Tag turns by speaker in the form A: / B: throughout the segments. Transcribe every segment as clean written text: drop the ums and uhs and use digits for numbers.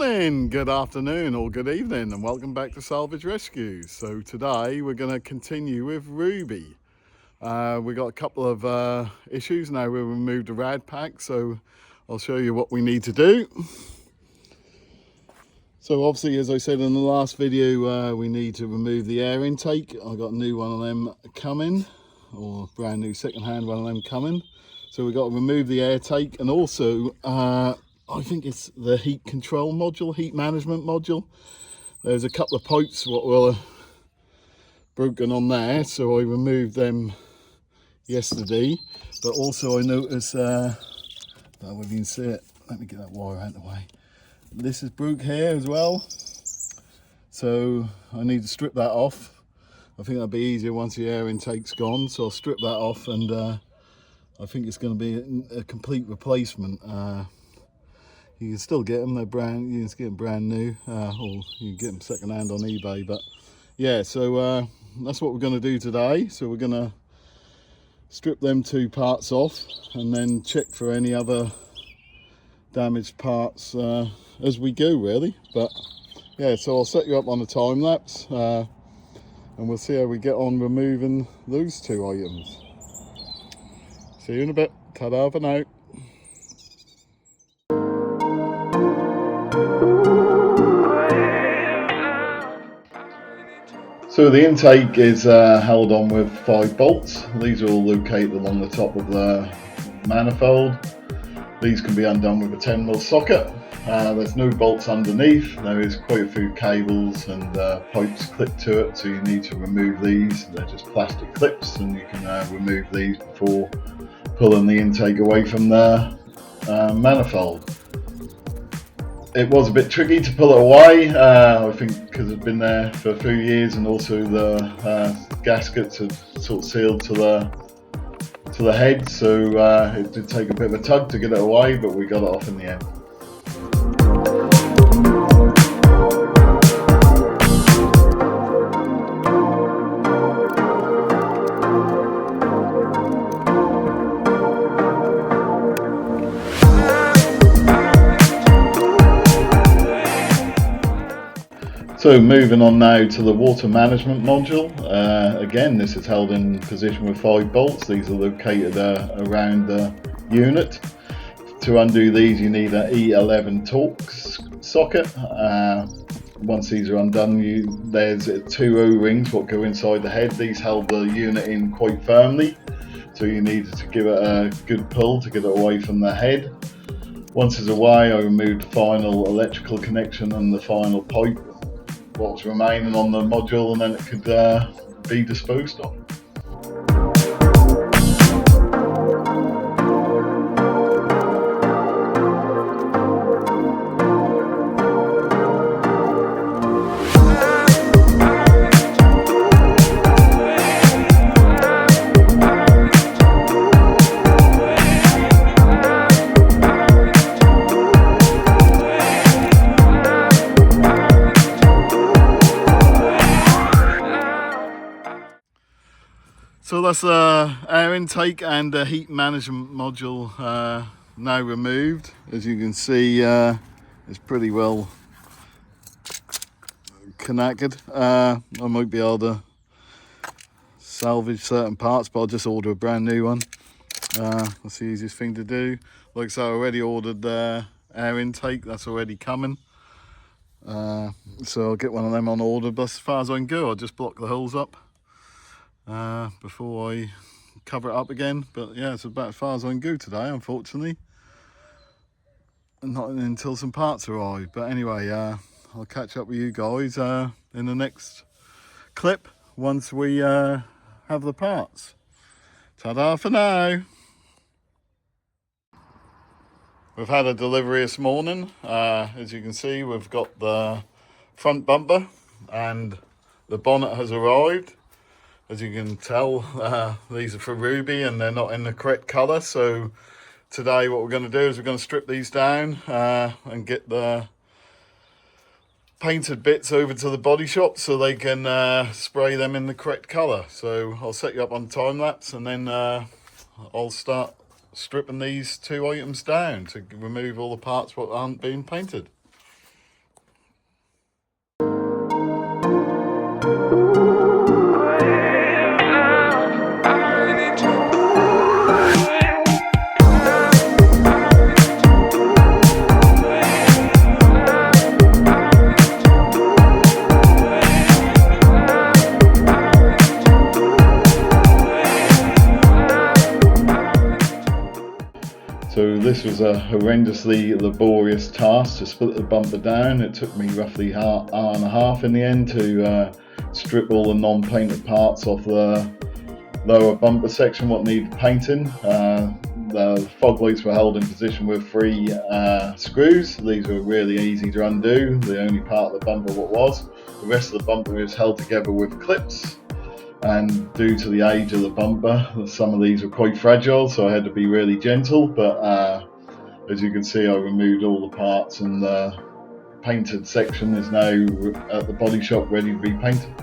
A: morning, good afternoon or good evening, and welcome back to Salvage Rescues. So today we're going to continue with Ruby. We got a couple of issues now. We removed the rad pack, so I'll show you what we need to do. So obviously, as I said in the last video, we need to remove the air intake. I got a new one of them coming, or brand new second-hand one of them coming. So we've got to remove the air take, and also I think it's the heat control module, heat management module. There's a couple of pipes what were broken on there, so I removed them yesterday. But also I noticed, I don't know if you can see it, let me get that wire out of the way. This is broke here as well, so I need to strip that off. I think that'll be easier once the air intake's gone, so I'll strip that off, and I think it's going to be a complete replacement. You can still get them, they're brand, you can get them brand new, or you can get them second hand on eBay. But yeah, so that's what we're going to do today. So we're going to strip them two parts off and then check for any other damaged parts as we go, really. But yeah, so I'll set you up on a time lapse and we'll see how we get on removing those two items. See you in a bit. Ta-da for now. So the intake is held on with 5 bolts. These are all located along the top of the manifold. These can be undone with a 10mm socket. There's no bolts underneath. There is quite a few cables and pipes clipped to it, so you need to remove these. They're just plastic clips, and you can remove these before pulling the intake away from the manifold. It was a bit tricky to pull it away, I think because it's been there for a few years, and also the gaskets have sort of sealed to the head, so it did take a bit of a tug to get it away, but we got it off in the end. So moving on now to the water management module. Again, this is held in position with 5 bolts. These are located around the unit. To undo these, you need an E11 Torx socket. Once these are undone, there's 2 O-rings what go inside the head. These hold the unit in quite firmly, so you need to give it a good pull to get it away from the head. Once it's away, I removed the final electrical connection and the final pipe, what's remaining on the module, and then it could be disposed of. So that's air intake and the heat management module now removed. As you can see, it's pretty well connected. I might be able to salvage certain parts, but I'll just order a brand new one. That's the easiest thing to do. Like I said, I already ordered the air intake, that's already coming. So I'll get one of them on order, but as far as I can go, I'll just block the holes up before I cover it up again. But yeah, it's about as far as I can go today, unfortunately, not until some parts arrive. But anyway, I'll catch up with you guys in the next clip once we have the parts. Ta-da for now. We've had a delivery this morning. As you can see, we've got the front bumper and the bonnet has arrived. As you can tell, these are for Ruby and they're not in the correct colour. So today what we're going to do is we're going to strip these down and get the painted bits over to the body shop so they can spray them in the correct colour. So I'll set you up on time lapse, and then I'll start stripping these 2 items down to remove all the parts what aren't being painted. So this was a horrendously laborious task to split the bumper down. It took me roughly an hour and a half in the end to strip all the non-painted parts off the lower bumper section what needed painting. The fog lights were held in position with 3 screws. These were really easy to undo. The only part of the bumper what was. The rest of the bumper is held together with clips. And due to the age of the bumper, some of these were quite fragile, so I had to be really gentle. But as you can see, I removed all the parts, and the painted section is now at the body shop ready to be painted.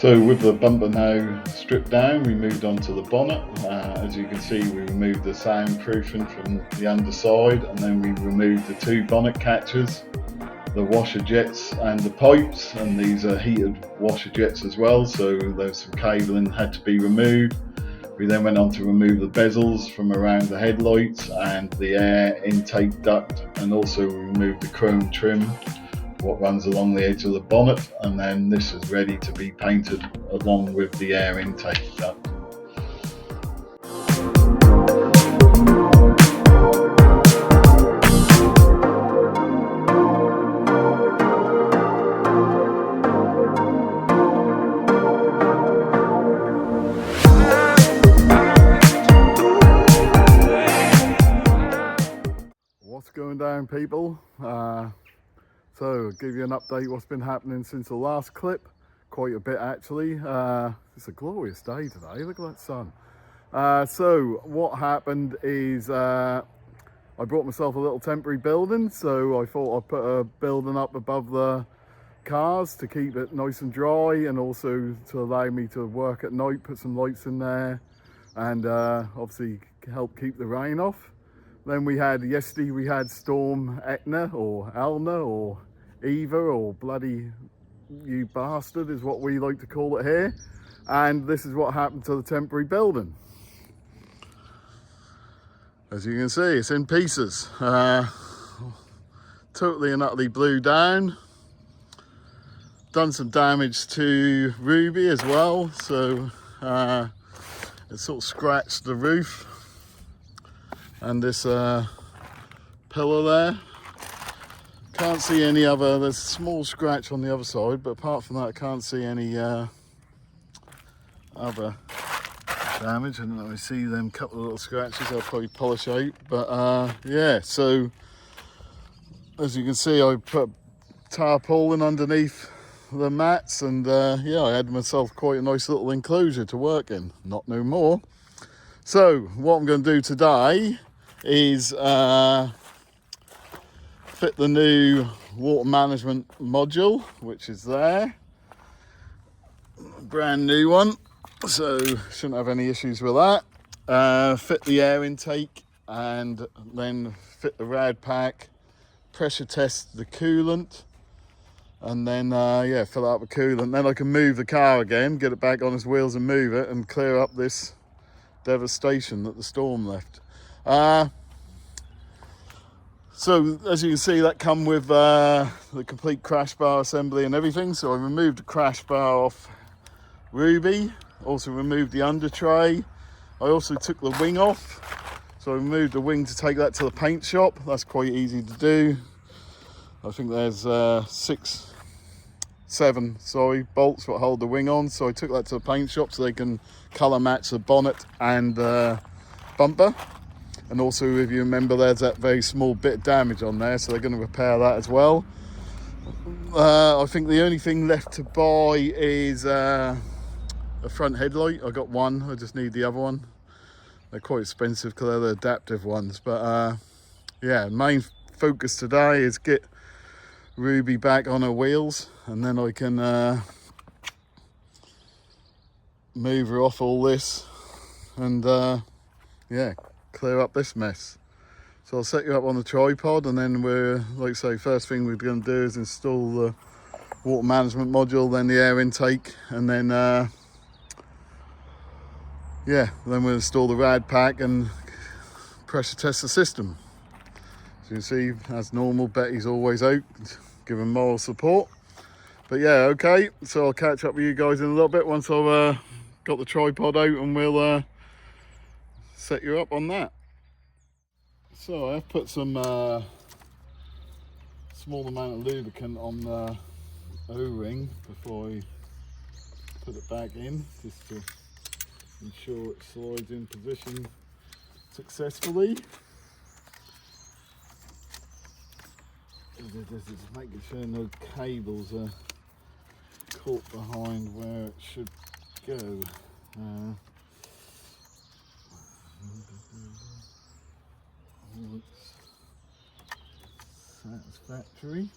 A: So with the bumper now stripped down, we moved on to the bonnet. As you can see, we removed the soundproofing from the underside, and then we removed the 2 bonnet catchers, the washer jets and the pipes, and these are heated washer jets as well, so there's some cabling had to be removed. We then went on to remove the bezels from around the headlights and the air intake duct, and also removed the chrome trim what runs along the edge of the bonnet, and then this is ready to be painted along with the air intake duct. What's going down, people? So I'll give you an update what's been happening since the last clip. Quite a bit actually. It's a glorious day today, look at that sun. So what happened is I brought myself a little temporary building, so I thought I'd put a building up above the cars to keep it nice and dry, and also to allow me to work at night, put some lights in there, and obviously help keep the rain off. Then yesterday we had Storm Etna, or Elna, or Eva, or bloody you bastard is what we like to call it here. And this is what happened to the temporary building. As you can see, it's in pieces. Totally and utterly blew down. Done some damage to Ruby as well, so it sort of scratched the roof. And this pillar there. Can't see any other, there's a small scratch on the other side, but apart from that I can't see any other damage. And I see them couple of little scratches I'll probably polish out, but yeah, so as you can see I put tarpaulin underneath the mats, and yeah, I had myself quite a nice little enclosure to work in. Not no more. So what I'm going to do today is fit the new water management module, which is there, brand new one, so shouldn't have any issues with that. Fit the air intake, and then fit the rad pack, pressure test the coolant, and then yeah, fill it up with coolant. Then I can move the car again, get it back on its wheels and move it, and clear up this devastation that the storm left. So as you can see, that come with the complete crash bar assembly and everything. So I removed the crash bar off Ruby, also removed the under tray. I also took the wing off, so I removed the wing to take that to the paint shop. That's quite easy to do. I think there's 7 bolts that hold the wing on, so I took that to the paint shop so they can colour match the bonnet and bumper. And also, if you remember, there's that very small bit of damage on there, so they're going to repair that as well. I think the only thing left to buy is a front headlight. I got one, I just need the other one. They're quite expensive because they're the adaptive ones, but yeah, main focus today is get Ruby back on her wheels, and then I can move her off all this and yeah, clear up this mess. So I'll set you up on the tripod, and then we're, like I say, first thing we're going to do is install the water management module, then the air intake, and then yeah, then we'll install the rad pack and pressure test the system. So you can see, as normal, Betty's always out giving moral support. But yeah, okay, so I'll catch up with you guys in a little bit once I've got the tripod out, and we'll set you up on that. So I've put some small amount of lubricant on the O-ring before I put it back in, just to ensure it slides in position successfully. Just making sure no cables are caught behind where it should go. Looks satisfactory.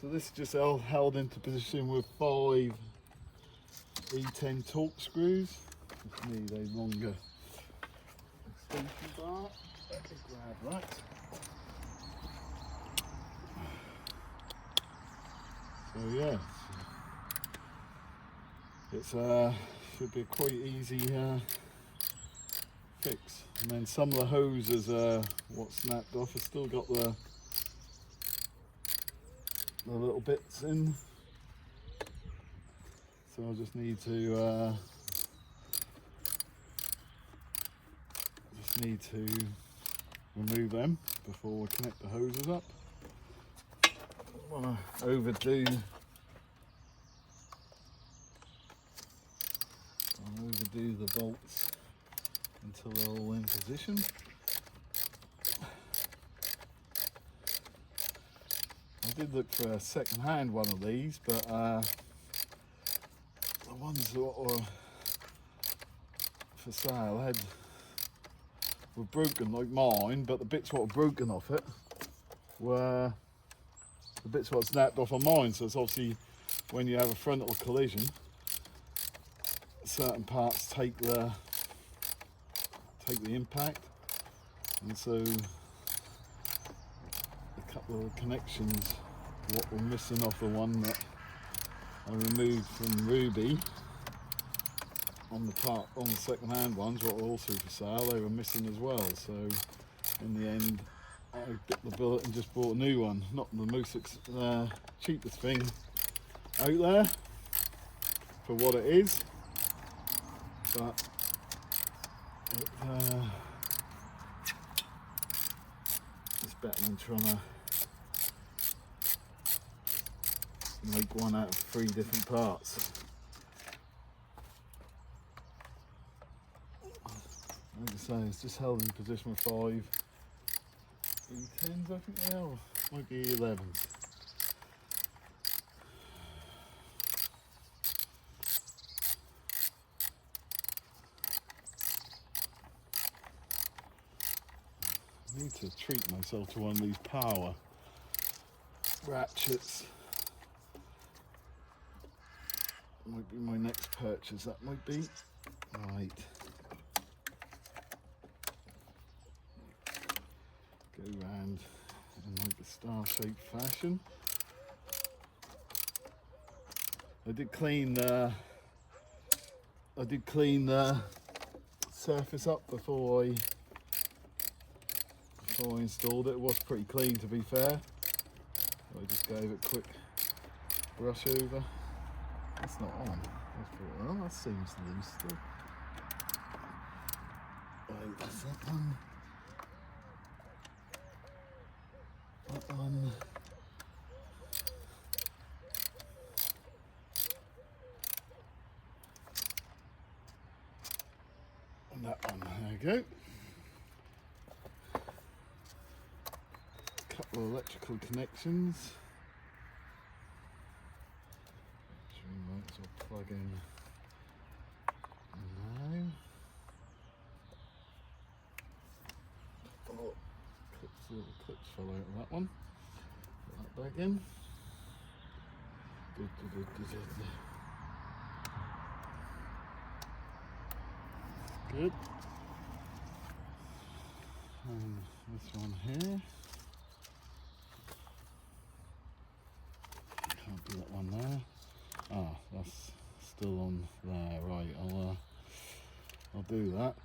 A: So this is just held into position with 5 E10 torque screws. Just need a longer extension bar. Let me grab that. So yeah, it's should be a quite easy fix. And then some of the hoses what snapped off. I've still got the little bits in, so I just need to remove them before we connect the hoses up. I don't want to overdo the bolts until they're all in position. I did look for a second-hand one of these, but the ones that were for sale were broken like mine, but the bits that were broken off it were the bits that snapped off on mine. So it's obviously when you have a frontal collision, certain parts take the impact, and so a couple of connections what were missing off the one that I removed from Ruby on the second-hand ones, what were also for sale, they were missing as well. So in the end I bit the bullet and just bought a new one. Not the most cheapest thing out there for what it is, but it's better than trying to make one out of 3 different parts. Like I say, it's just held in position with 5 E10s, I think they are, might be 11s. I need to treat myself to one of these power ratchets. Might be my next purchase, that might be. Right. Go round in like a star-shaped fashion. I did clean the surface up before I installed it. It was pretty clean, to be fair. I just gave it a quick brush over. That's not on. Let's put it on. That seems loose still. Right, that's that one. That one. And that one. There we go. Couple of electrical connections. We might as well plug in now. Oh, little clips fell out of that one. Put that back in. Good. And this one here. Can't do that one there. Ah, that's still on there. Right, I'll do that.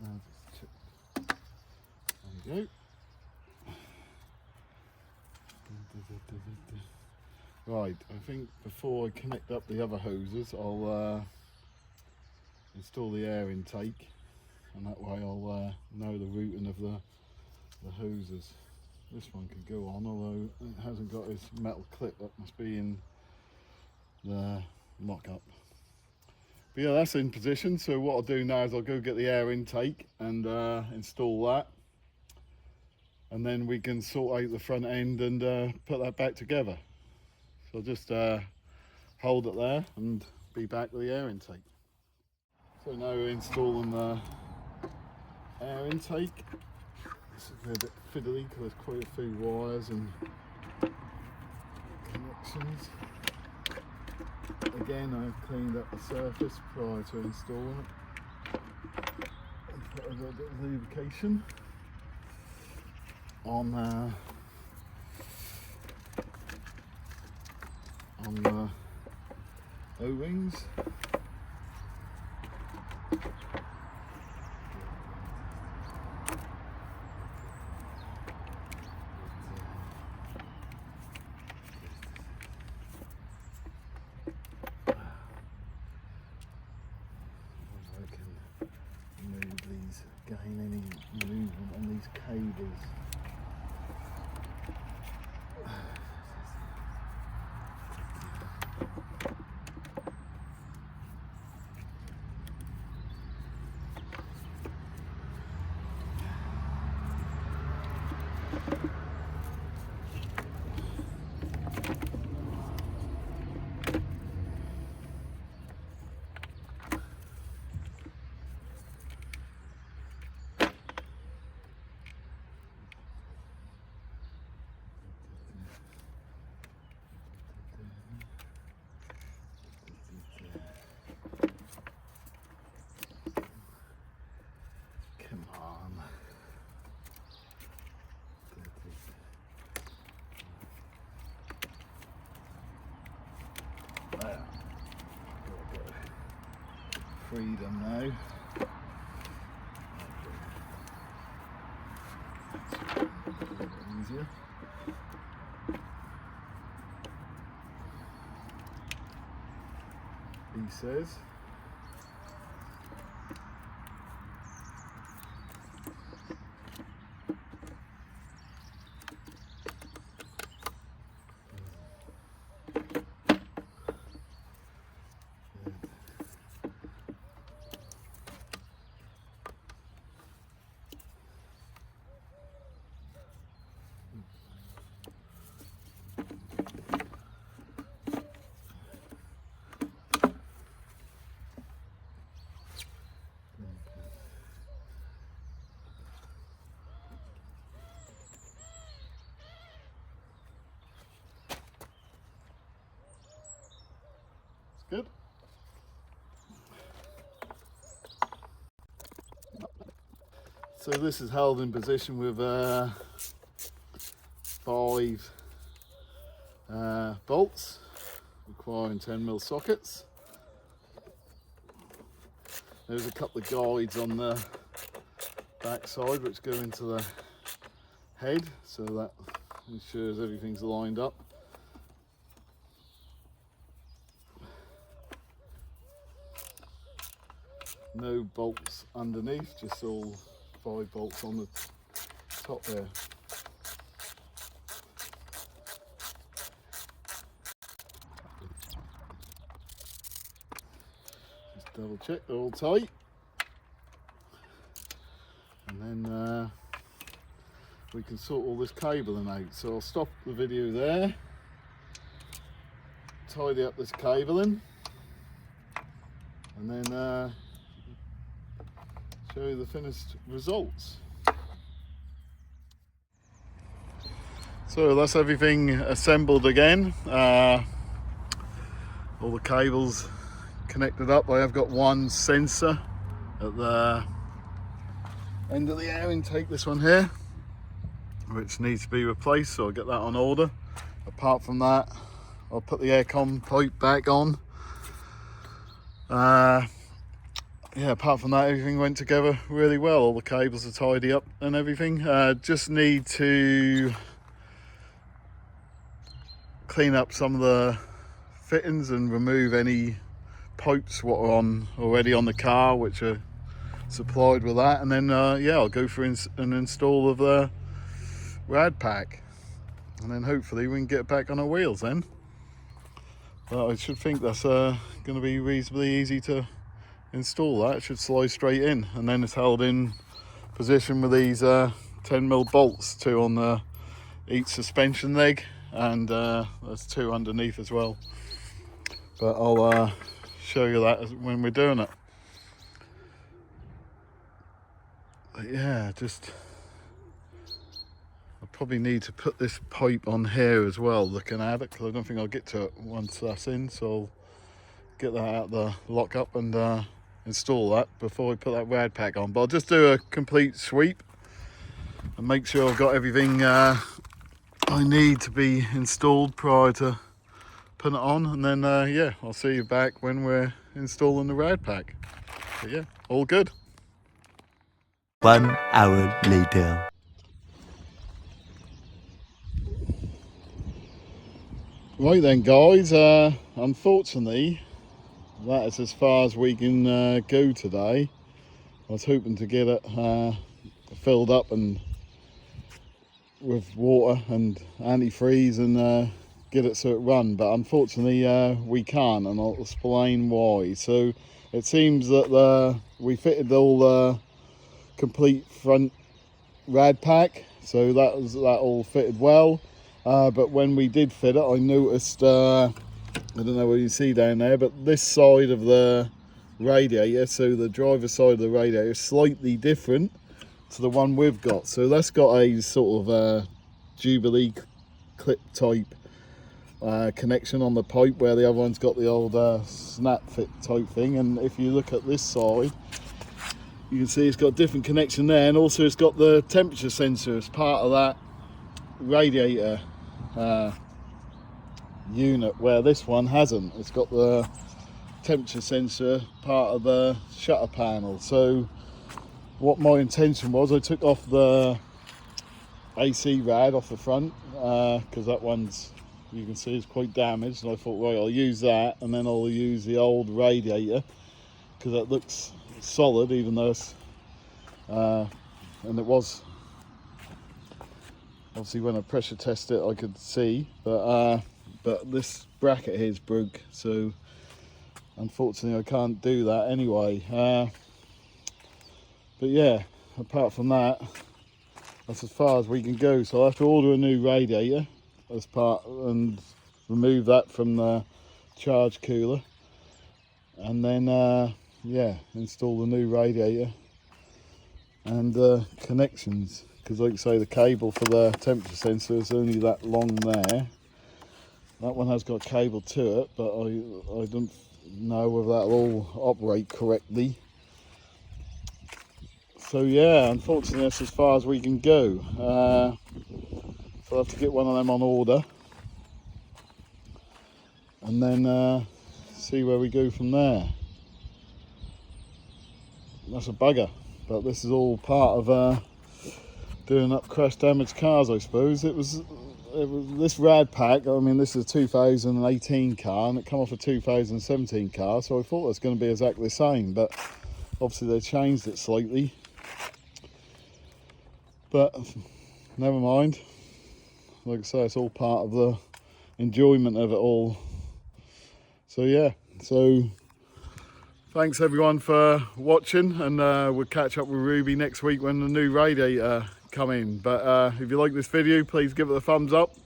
A: Now just check. There we go. Right, I think before I connect up the other hoses, I'll install the air intake, and that way I'll know the routing of the hoses. This one could go on, although it hasn't got its metal clip. That must be in the mock-up. But yeah, that's in position. So what I'll do now is I'll go get the air intake and install that, and then we can sort out the front end and put that back together. So I'll just hold it there and be back with the air intake. So now we're installing the air intake. This is a bit fiddly because there's quite a few wires and connections. Again, I've cleaned up the surface prior to installing it and put a little bit of lubrication on the O-rings. Gain any movement on these cables. Freedom now. That's a little easier. He says. Good. So this is held in position with 5 bolts requiring 10mm sockets. There's a couple of guides on the back side which go into the head, so that ensures everything's lined up. No bolts underneath, just all 5 bolts on the top there. Just double check they're all tight, and then we can sort all this cabling out. So I'll stop the video there, tidy up this cabling, and then show you the finished results. So that's everything assembled again. All the cables connected up. I have got one sensor at the end of the air intake, this one here, which needs to be replaced, so I'll get that on order. Apart from that, I'll put the aircon pipe back on. Yeah, apart from that, everything went together really well. All the cables are tidy up and everything. Just need to clean up some of the fittings and remove any pipes what are already on the car, which are supplied with that. And then yeah, I'll go for an install of the rad pack, and then hopefully we can get back on our wheels then. But I should think that's going to be reasonably easy to install. That it should slide straight in, and then it's held in position with these 10mm bolts, 2 on each suspension leg, and there's 2 underneath as well. But I'll show you that when we're doing it. But yeah, just I probably need to put this pipe on here as well, looking at it, because I don't think I'll get to it once that's in. So I'll get that out the lock up and install that before we put that rad pack on. But I'll just do a complete sweep and make sure I've got everything I need to be installed prior to putting it on, and then yeah, I'll see you back when we're installing the rad pack. But yeah, all good.
B: 1 hour later.
A: Right then guys, unfortunately that is as far as we can go today. I was hoping to get it filled up and with water and antifreeze and get it so it run, but unfortunately we can't, and I'll explain why. So it seems that we fitted all the complete front rad pack, so that all fitted well, but when we did fit it, I noticed I don't know what you see down there, but this side of the radiator, so the driver's side of the radiator, is slightly different to the one we've got. So that's got a sort of Jubilee clip type connection on the pipe, where the other one's got the old snap fit type thing. And if you look at this side, you can see it's got a different connection there, and also it's got the temperature sensor as part of that radiator unit, where this one hasn't. It's got the temperature sensor part of the shutter panel. So what my intention was, I took off the AC rad off the front, because that one's, you can see, it's quite damaged, and I thought, right, I'll use that, and then I'll use the old radiator, because that looks solid, even though it's and it was, obviously when I pressure test it I could see, but this bracket here is broke, so unfortunately I can't do that anyway. But yeah, apart from that, that's as far as we can go. So I'll have to order a new radiator as part, and remove that from the charge cooler, and then yeah, install the new radiator and connections, because like I say, the cable for the temperature sensor is only that long there. That one has got a cable to it, but I don't know whether that'll all operate correctly. So yeah, unfortunately that's as far as we can go. So I'll have to get one of them on order and then see where we go from there. That's a bugger, but this is all part of doing up crash damaged cars, I suppose. It was this rad pack. I mean, this is a 2018 car and it come off a 2017 car, so I thought it was going to be exactly the same, but obviously they changed it slightly. But never mind. Like I say, it's all part of the enjoyment of it all. So yeah, so thanks everyone for watching, and we'll catch up with Ruby next week when the new radiator come in. But if you like this video, please give it a thumbs up,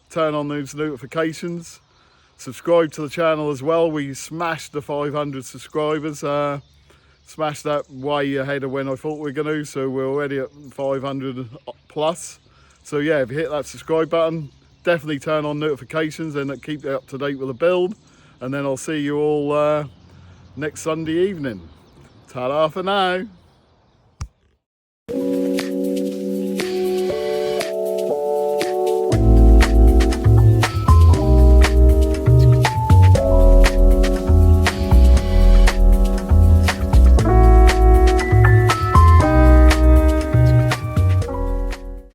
A: turn on those notifications, subscribe to the channel as well. We smashed the 500 subscribers, smashed that way ahead of when I thought we were going to, so we're already at 500 plus. So yeah, if you hit that subscribe button, definitely turn on notifications and keep you up to date with the build, and then I'll see you all next Sunday evening. Ta-da for now.